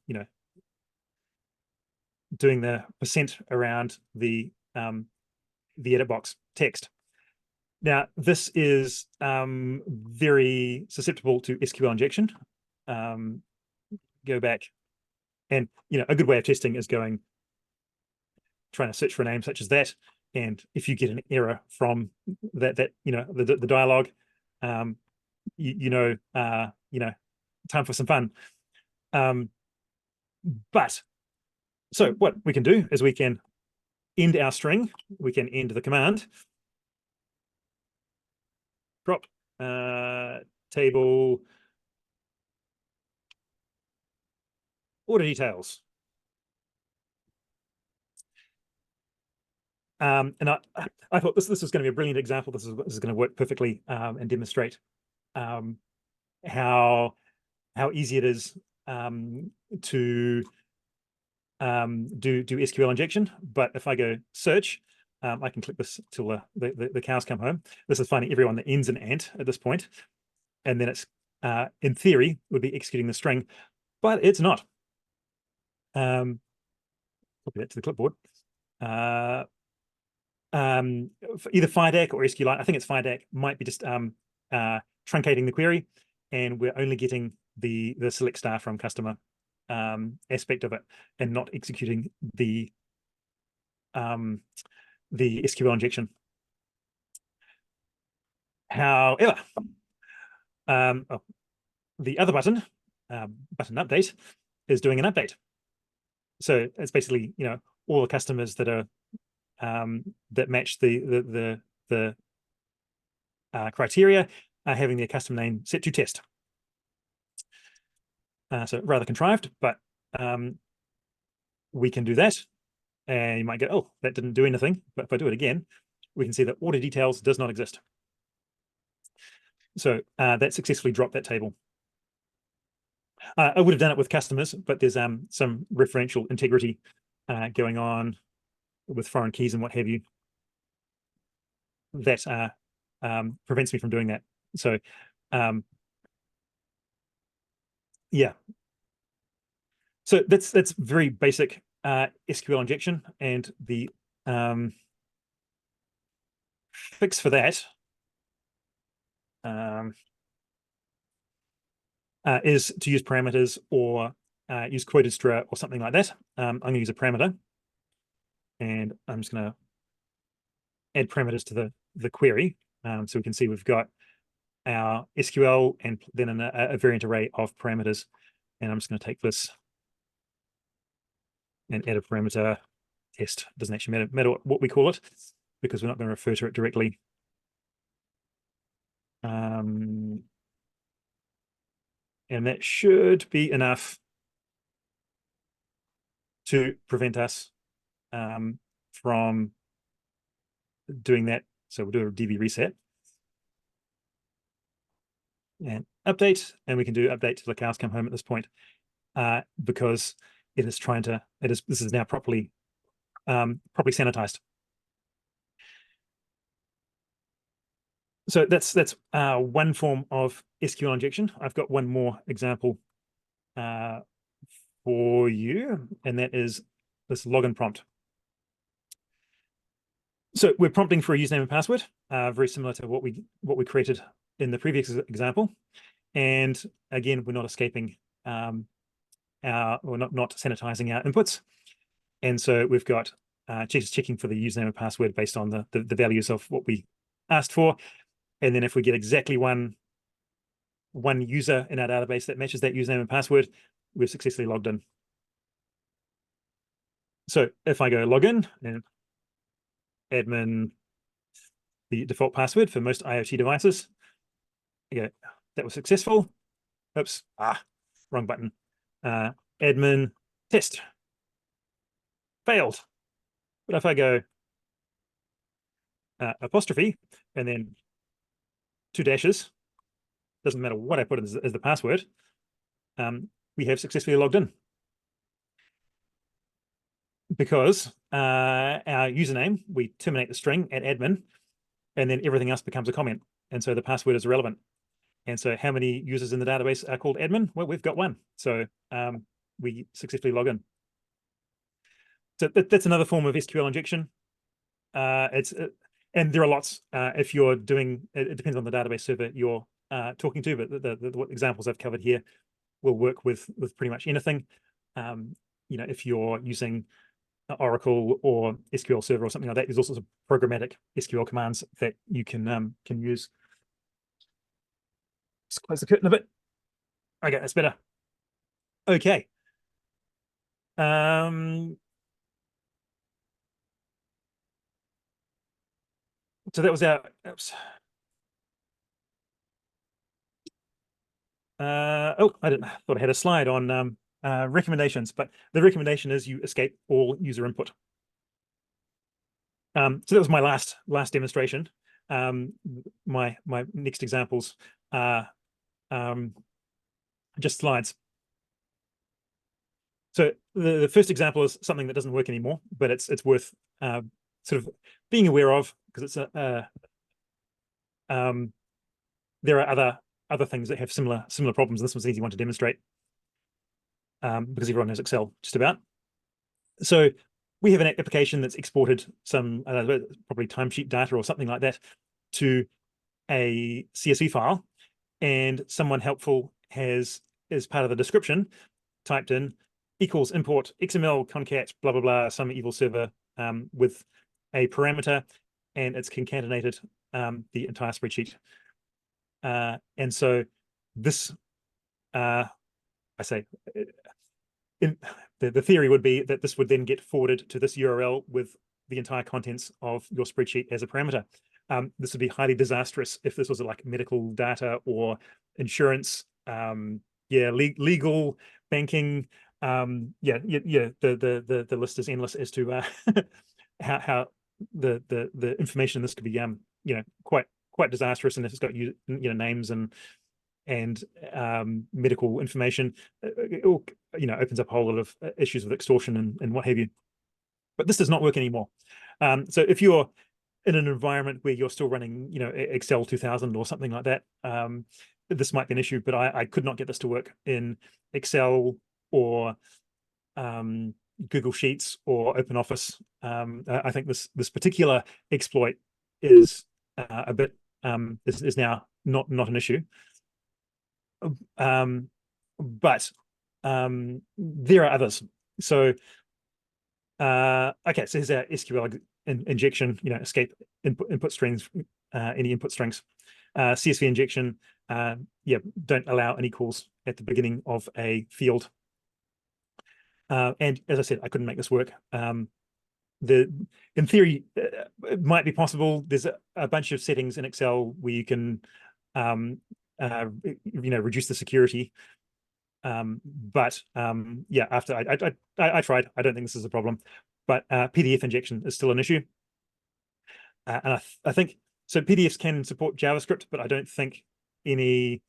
doing the percent around the edit box text. Now, this is very susceptible to SQL injection. Go back, and a good way of testing is trying to search for a name such as that, and if you get an error from the dialogue, time for some fun. But so what we can do is we can end our string. We can end the command. Drop table order details. And I thought this was going to be a brilliant example. This is going to work perfectly and demonstrate how easy it is to do SQL injection. But if I go search, I can click this till the cows come home. This is finding everyone that ends in ant at this point, and then it's in theory would be executing the string, but it's not. Copy that to the clipboard. Either FIDAC or SQLite, I think it's FIDAC, might be just truncating the query, and we're only getting the select star from customer aspect of it, and not executing the SQL injection. However, the other button update is doing an update. So it's basically all the customers that are that match the criteria are having their custom name set to test. So rather contrived, but we can do that. And you might go, oh, that didn't do anything. But if I do it again, we can see that order details does not exist. So that successfully dropped that table. I would have done it with customers, but there's some referential integrity going on with foreign keys and what have you that prevents me from doing that. So yeah. So that's very basic SQL injection, and the fix for that is to use parameters or use quoted str or something like that. I'm going to use a parameter, and I'm just going to add parameters to the query. So we can see we've got our SQL and then a variant array of parameters. And I'm just going to take this and add a parameter test. It doesn't actually matter what we call it, because we're not going to refer to it directly. And that should be enough to prevent us from doing that. So we'll do a DB reset and update, and we can do update till the cows come home at this point, because it is trying to. This is now properly sanitized. So that's one form of SQL injection. I've got one more example for you, and that is this login prompt. So we're prompting for a username and password, very similar to what we created in the previous example. And again, we're not escaping or not sanitizing our inputs. And so we've got just checking for the username and password based on the values of what we asked for. And then if we get exactly one user in our database that matches that username and password, we've successfully logged in. So if I go login and admin, the default password for most IoT devices, okay, that was successful. Oops, wrong button. Admin test failed. But if I go apostrophe and then 2 dashes, doesn't matter what I put as the password, we have successfully logged in, because our username, we terminate the string at admin, and then everything else becomes a comment. And so the password is irrelevant. And so how many users in the database are called admin? Well, we've got one. So we successfully log in. So that's another form of SQL injection. And there are lots. If you're doing, it depends on the database server you're talking to, but the examples I've covered here will work with pretty much anything. If you're using Oracle or SQL Server or something like that, there's all sorts of programmatic SQL commands that you can use. Let's close the curtain a bit. Okay, that's better. Okay. So that was our, oops. Oh, I thought I had a slide on recommendations, but the recommendation is you escape all user input. So that was my last demonstration. My next examples are just slides. So the first example is something that doesn't work anymore, but it's worth sort of being aware of, because it's there are other things that have similar problems. This was an easy one to demonstrate, because everyone knows Excel just about. So we have an application that's exported some probably timesheet data or something like that to a CSV file, and someone helpful has, as part of the description, typed in equals import XML concat blah blah blah some evil server with a parameter, and it's concatenated the entire spreadsheet. And so this, I say, the theory would be that this would then get forwarded to this URL with the entire contents of your spreadsheet as a parameter. This would be highly disastrous if this was like medical data or insurance, legal, banking. The list is endless as to how the information in this could be quite disastrous, and if it's got names and medical information, it all opens up a whole lot of issues with extortion and what have you. But this does not work anymore. So if you're in an environment where you're still running Excel 2000 or something like that, this might be an issue. But I could not get this to work in Excel or Google Sheets or OpenOffice. I think this particular exploit is a bit is now not an issue. But there are others. So okay, so here's our SQL injection, escape input strings, any input strings. CSV injection, don't allow an equals at the beginning of a field. And as I said, I couldn't make this work. In theory, it might be possible. There's a bunch of settings in Excel where you can reduce the security. After I tried, I don't think this is a problem. But PDF injection is still an issue. And I think so. PDFs can support JavaScript, but I don't think any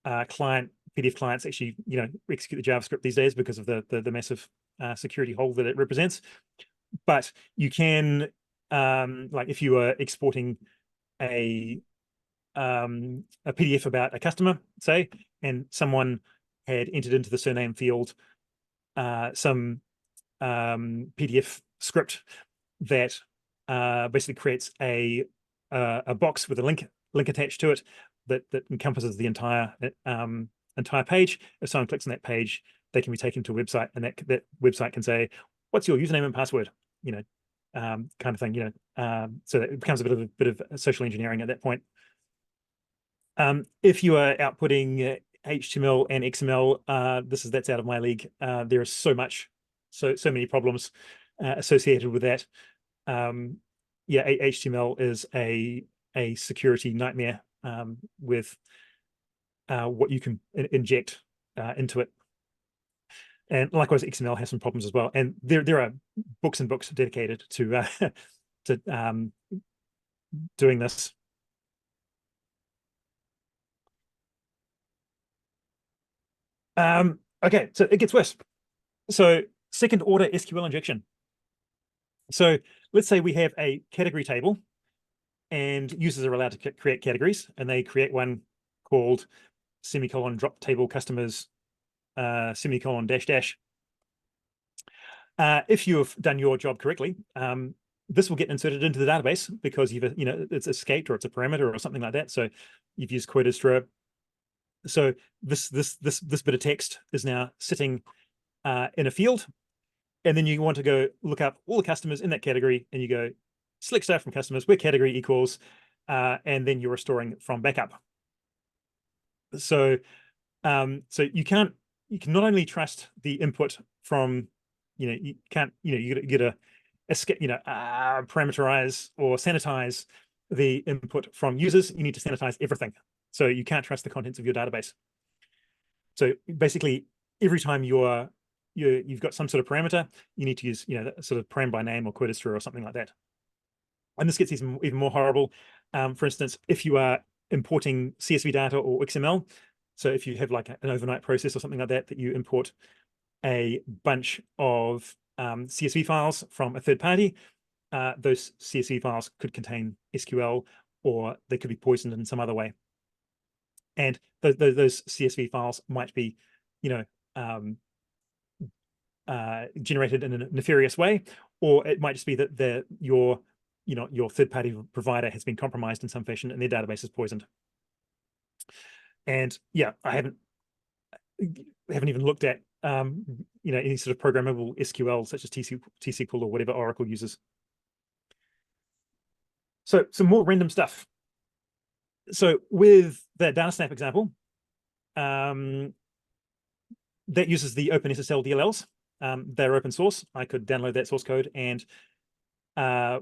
PDF clients actually execute the JavaScript these days because of the massive security hole that it represents. But you can, like if you are exporting a PDF about a customer, say, and someone had entered into the surname field some PDF script that basically creates a box with a link attached to it that encompasses the entire page. If someone clicks on that page, they can be taken to a website, and that website can say, "What's your username and password?" Kind of thing. So it becomes a bit of social engineering at that point. If you are outputting HTML and XML, that's out of my league. There is so many problems associated with that. HTML is a security nightmare with what you can inject into it. And likewise, XML has some problems as well. And there are books and books dedicated to doing this. Okay, so it gets worse. So second order SQL injection. So let's say we have a category table and users are allowed to create categories, and they create one called semicolon drop table customers semicolon dash dash. If you have done your job correctly, this will get inserted into the database because it's escaped, or it's a parameter or something like that. So you've used quotas through. So this bit of text is now sitting in a field, and then you want to go look up all the customers in that category, and you go select star from customers where category equals, and then you're restoring from backup. So so you can not only trust the input from, you can't, you get a parameterize or sanitize the input from users. You need to sanitize everything. So you can't trust the contents of your database. So basically, every time you've got some sort of parameter, you need to use sort of param by name or quotas through or something like that. And this gets even more horrible. For instance, if you are importing CSV data or XML, so if you have like an overnight process or something like that, that you import a bunch of CSV files from a third party, those CSV files could contain SQL, or they could be poisoned in some other way. And those CSV files might be, generated in a nefarious way, or it might just be that your third-party provider has been compromised in some fashion and their database is poisoned. And yeah, I haven't even looked at any sort of programmable SQL such as T-SQL or whatever Oracle uses. So some more random stuff. So with the DataSnap example, that uses the OpenSSL DLLs. They're open source. I could download that source code, and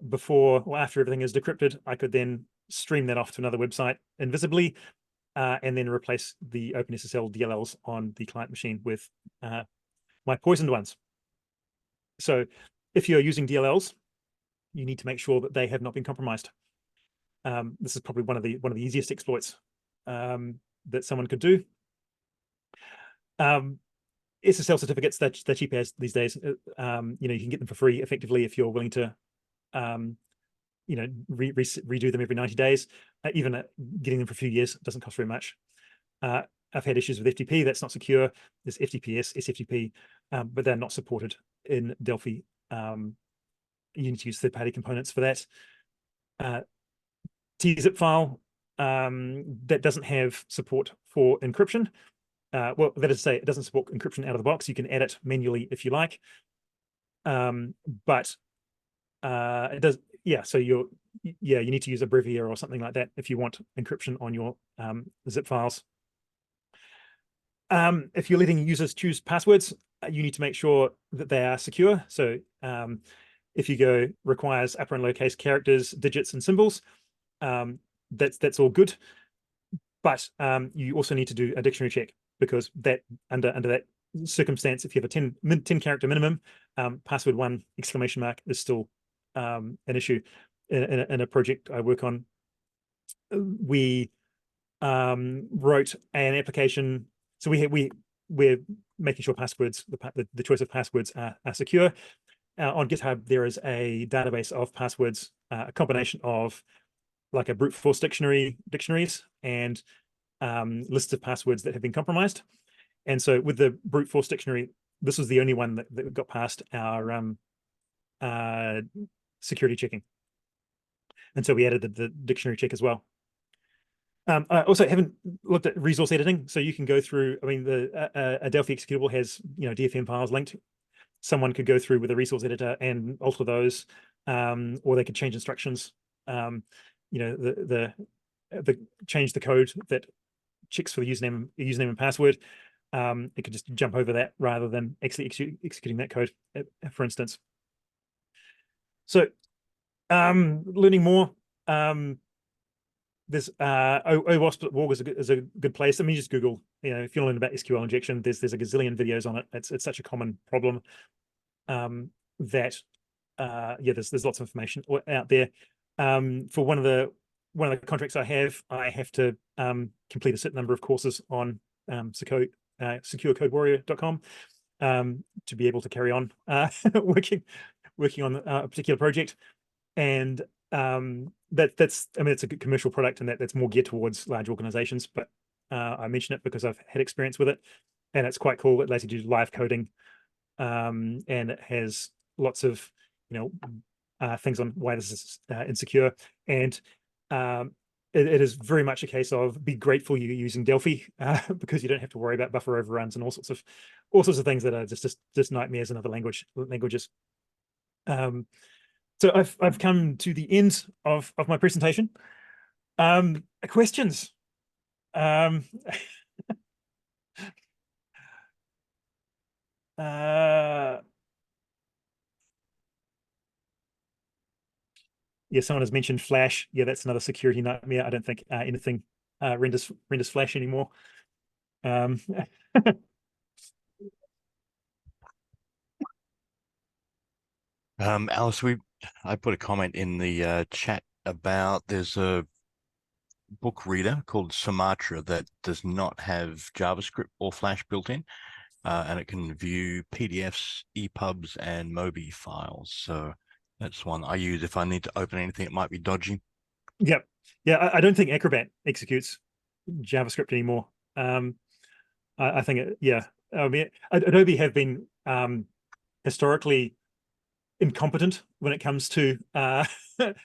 before or after everything is decrypted, I could then stream that off to another website invisibly, and then replace the OpenSSL DLLs on the client machine with my poisoned ones. So if you're using DLLs, you need to make sure that they have not been compromised. This is probably one of the easiest exploits that someone could do. SSL certificates, they're cheap as these days. You can get them for free effectively if you're willing to redo them every 90 days. Even getting them for a few years doesn't cost very much. I've had issues with FTP. That's not secure. There's FTPS, SFTP, but they're not supported in Delphi. You need to use third-party components for that. TZIP file that doesn't have support for encryption. Well, that is to say, it doesn't support encryption out of the box. You can add it manually if you like, but it does. Yeah, so you need to use Abrevia or something like that if you want encryption on your zip files. If you're letting users choose passwords, you need to make sure that they are secure. So if you go requires upper and lowercase characters, digits, and symbols, that's all good. But you also need to do a dictionary check, because that under that circumstance, if you have a 10 character minimum, password 1 exclamation mark is still an issue. In a project I work on, we wrote an application. So we're making sure passwords, the choice of passwords are secure. On GitHub, there is a database of passwords, a combination of like a brute force dictionaries and lists of passwords that have been compromised. And so with the brute force dictionary, this was the only one that got past our security checking. And so we added the dictionary check as well. I also haven't looked at resource editing. So you can go through, I mean, a Delphi executable has, DFM files linked. Someone could go through with a resource editor and alter those, or they could change instructions. The change the code that checks for the username and password. It could just jump over that rather than actually executing that code, for instance. So learning more. There's OWASP.org is a good place. I mean, just Google, if you learn about SQL injection, there's a gazillion videos on it. It's such a common problem that there's lots of information out there. For one of the contracts I have to complete a certain number of courses on securecodewarrior.com to be able to carry on working on a particular project. And that's I mean, it's a good commercial product, and that's more geared towards large organizations. But I mention it because I've had experience with it, and it's quite cool. It lets you do live coding, and it has lots of things on why this is insecure. And it is very much a case of be grateful you're using Delphi because you don't have to worry about buffer overruns and all sorts of things that are just nightmares in other languages. So I've come to the end of my presentation. Questions? Yeah, someone has mentioned Flash. Yeah, that's another security nightmare. I don't think anything renders Flash anymore. Alice, I put a comment in the chat about there's a book reader called Sumatra that does not have JavaScript or Flash built in, and it can view PDFs, EPUBs, and MOBI files. So that's one I use if I need to open anything that might be dodgy. Yep. Yeah, I don't think Acrobat executes JavaScript anymore. I think I mean, Adobe have been historically incompetent when it comes to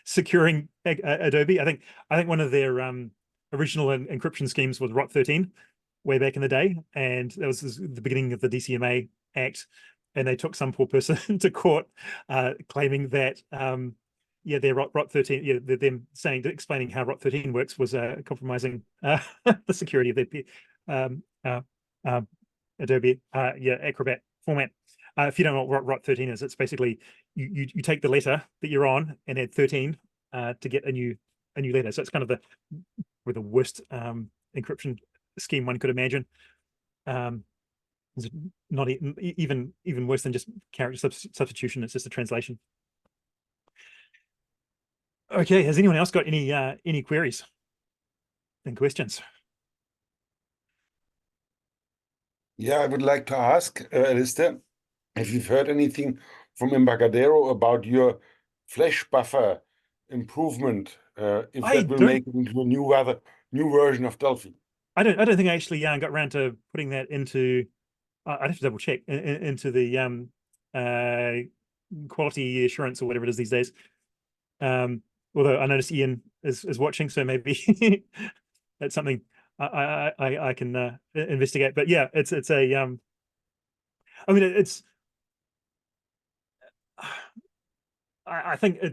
securing Adobe. I think one of their original encryption schemes was ROT13 way back in the day, and that was the beginning of the DCMA Act, and they took some poor person to court claiming that their ROT13, them explaining how ROT13 works was compromising the security of their Adobe Acrobat format. If you don't know what ROT13 is, it's basically you take the letter that you're on and add 13 to get a new letter. So it's kind of the worst encryption scheme one could imagine. It's not even worse than just character substitution. It's just a translation. Okay, has anyone else got any queries and questions? Yeah, I would like to ask, Alister, if you've heard anything from Embarcadero about your flash buffer improvement, if that will make it into a new version of Delphi. I don't think I actually got around to putting that into. I'd have to double check into the quality assurance or whatever it is these days. Although I notice Ian is watching, so maybe that's something I can investigate. But yeah, it's a I mean it's I think I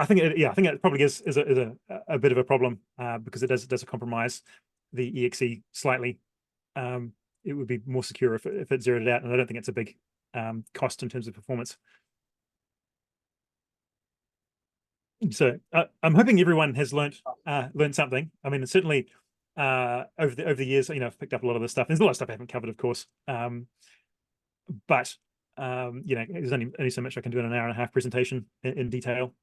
think it probably is a bit of a problem because it does compromise the exe slightly. It would be more secure if it zeroed it out, and I don't think it's a big cost in terms of performance. So I'm hoping everyone has learned something. I mean, certainly over the years, I've picked up a lot of this stuff. There's a lot of stuff I haven't covered, of course, but there's only so much I can do in an hour and a half presentation in detail.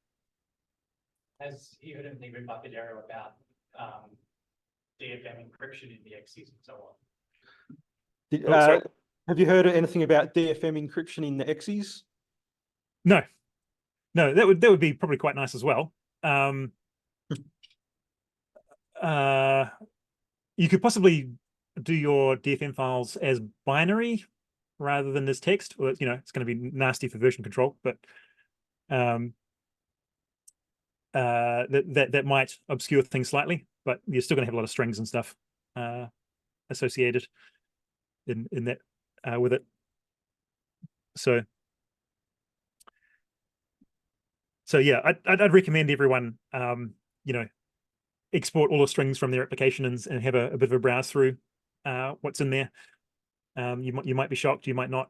Has you heard anything with Embarcadero about DFM encryption in the exes and so on? Have you heard anything about DFM encryption in the exes? No, that would be probably quite nice as well. You could possibly do your DFM files as binary rather than as text. Well, it's going to be nasty for version control, but that might obscure things slightly. But you're still going to have a lot of strings and stuff associated in that with it. So yeah, I'd recommend everyone export all the strings from their application and have a bit of a browse through what's in there. You might be shocked, you might not.